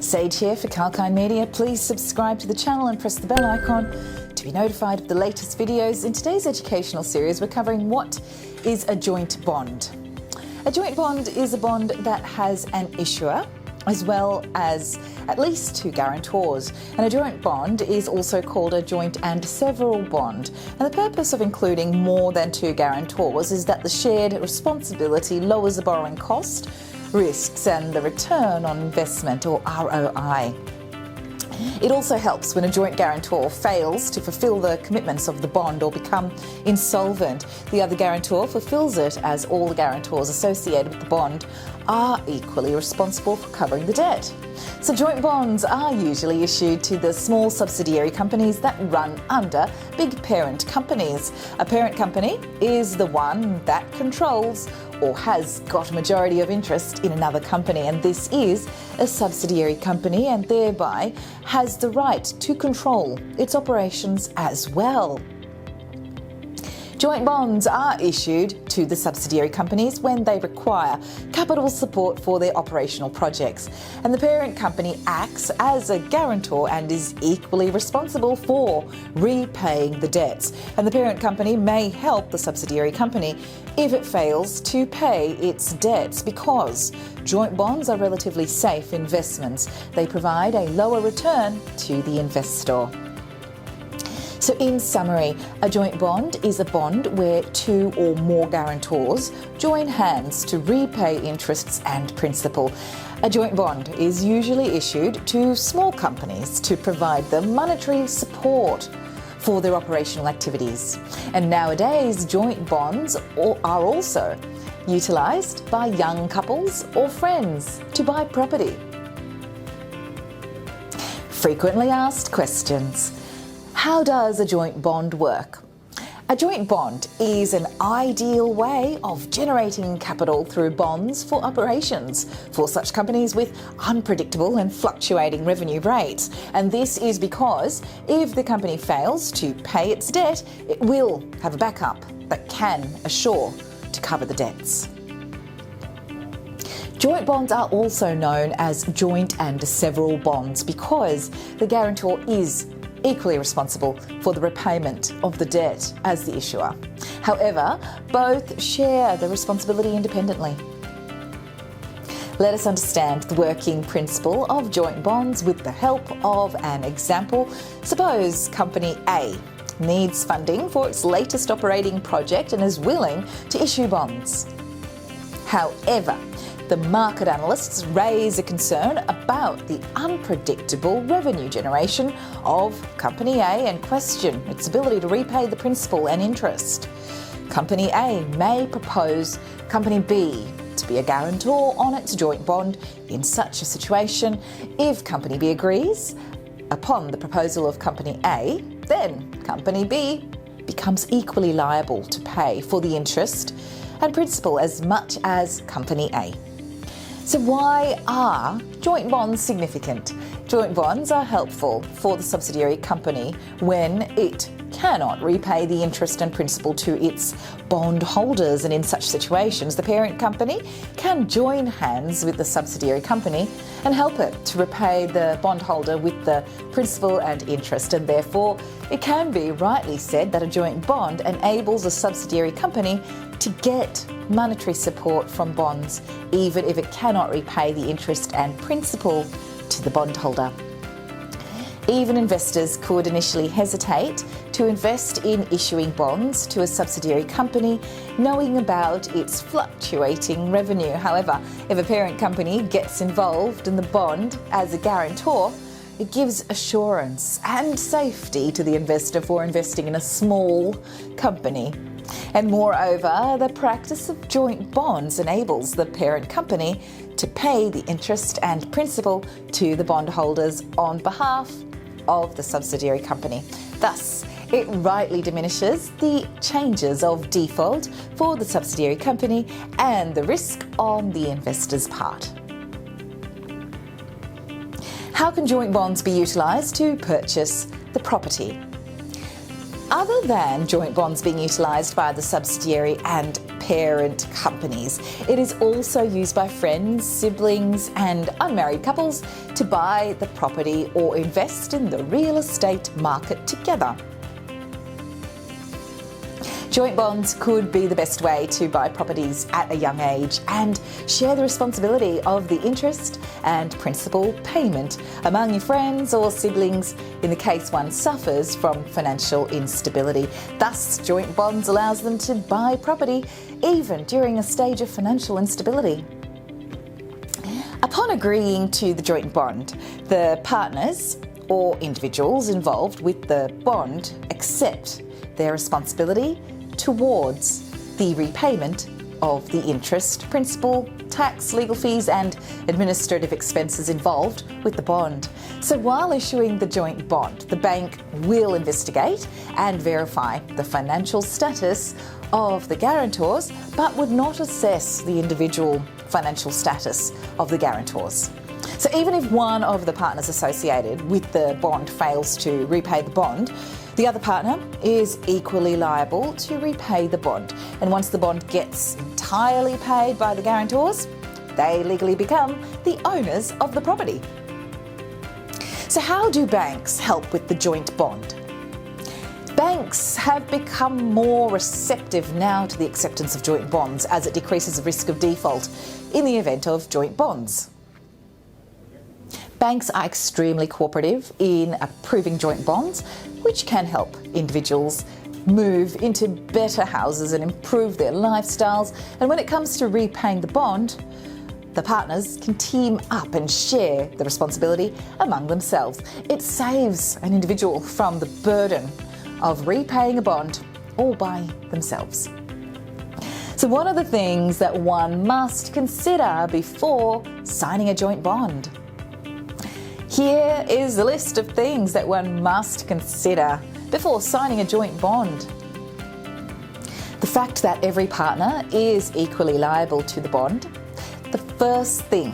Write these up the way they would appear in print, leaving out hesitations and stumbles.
Sage here for Kalkinemedia. Please subscribe to the channel and press the bell icon to be notified of the latest videos. In today's educational series, we're covering what is a joint bond. A joint bond is a bond that has an issuer as well as at least two guarantors. And a joint bond is also called a joint and several bond. And the purpose of including more than two guarantors is that the shared responsibility lowers the borrowing cost, risks and the return on investment, or ROI. It also helps when a joint guarantor fails to fulfil the commitments of the bond or become insolvent. The other guarantor fulfills it, as all the guarantors associated with the bond are equally responsible for covering the debt. So joint bonds are usually issued to the small subsidiary companies that run under big parent companies. A parent company is the one that controls or has got a majority of interest in another company, and this is a subsidiary company and thereby has the right to control its operations as well. Joint bonds are issued to the subsidiary companies when they require capital support for their operational projects, and the parent company acts as a guarantor and is equally responsible for repaying the debts. And the parent company may help the subsidiary company if it fails to pay its debts, because joint bonds are relatively safe investments. They provide a lower return to the investor. So in summary, a joint bond is a bond where two or more guarantors join hands to repay interests and principal. A joint bond is usually issued to small companies to provide them monetary support for their operational activities. And nowadays, joint bonds are also utilised by young couples or friends to buy property. Frequently asked questions. How does a joint bond work? A joint bond is an ideal way of generating capital through bonds for operations for such companies with unpredictable and fluctuating revenue rates. And this is because if the company fails to pay its debt, it will have a backup that can assure to cover the debts. Joint bonds are also known as joint and several bonds because the guarantor is equally responsible for the repayment of the debt as the issuer. However, both share the responsibility independently. Let us understand the working principle of joint bonds with the help of an example. Suppose Company A needs funding for its latest operating project and is willing to issue bonds. However, the market analysts raise a concern about the unpredictable revenue generation of Company A and question its ability to repay the principal and interest. Company A may propose Company B to be a guarantor on its joint bond. In such a situation, if Company B agrees upon the proposal of Company A, then Company B becomes equally liable to pay for the interest and principal as much as Company A. So why are joint bonds significant? Joint bonds are helpful for the subsidiary company when it cannot repay the interest and principal to its bondholders, and in such situations the parent company can join hands with the subsidiary company and help it to repay the bondholder with the principal and interest, and therefore it can be rightly said that a joint bond enables a subsidiary company to get monetary support from bonds even if it cannot repay the interest and principal to the bondholder. Even investors could initially hesitate to invest in issuing bonds to a subsidiary company, knowing about its fluctuating revenue. However, if a parent company gets involved in the bond as a guarantor, it gives assurance and safety to the investor for investing in a small company. And moreover, the practice of joint bonds enables the parent company to pay the interest and principal to the bondholders on behalf of the subsidiary company. Thus, it rightly diminishes the changes of default for the subsidiary company and the risk on the investor's part. How can joint bonds be utilised to purchase the property? Other than joint bonds being utilised by the subsidiary and parent companies, it is also used by friends, siblings and unmarried couples to buy the property or invest in the real estate market together. Joint bonds could be the best way to buy properties at a young age and share the responsibility of the interest and principal payment among your friends or siblings in the case one suffers from financial instability. Thus, joint bonds allows them to buy property even during a stage of financial instability. Upon agreeing to the joint bond, the partners or individuals involved with the bond accept their responsibility towards the repayment of the interest, principal, tax, legal fees and administrative expenses involved with the bond. So while issuing the joint bond, the bank will investigate and verify the financial status of the guarantors, but would not assess the individual financial status of the guarantors. So even if one of the partners associated with the bond fails to repay the bond, the other partner is equally liable to repay the bond. And once the bond gets entirely paid by the guarantors, they legally become the owners of the property. So how do banks help with the joint bond? Banks have become more receptive now to the acceptance of joint bonds as it decreases the risk of default in the event of joint bonds. Banks are extremely cooperative in approving joint bonds, which can help individuals move into better houses and improve their lifestyles. And when it comes to repaying the bond, the partners can team up and share the responsibility among themselves. It saves an individual from the burden of repaying a bond all by themselves. So what are the things that one must consider before signing a joint bond? Here is a list of things that one must consider before signing a joint bond. The fact that every partner is equally liable to the bond. The first thing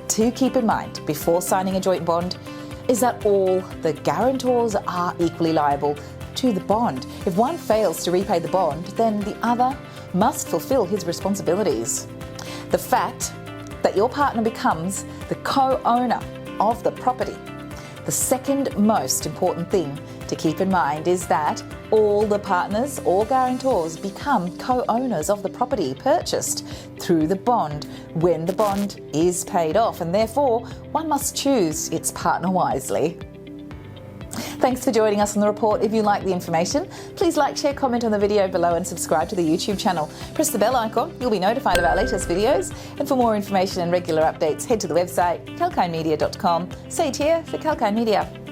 to keep in mind before signing a joint bond is that all the guarantors are equally liable to the bond. If one fails to repay the bond, then the other must fulfil his responsibilities. The fact that your partner becomes the co-owner of the property. The second most important thing to keep in mind is that all the partners or guarantors become co-owners of the property purchased through the bond when the bond is paid off, and therefore one must choose its partner wisely. Thanks for joining us on the report. If you like the information, please like, share, comment on the video below and subscribe to the YouTube channel. Press the bell icon, you'll be notified of our latest videos. And for more information and regular updates, head to the website kalkinemedia.com. Say it here for Kalkinemedia.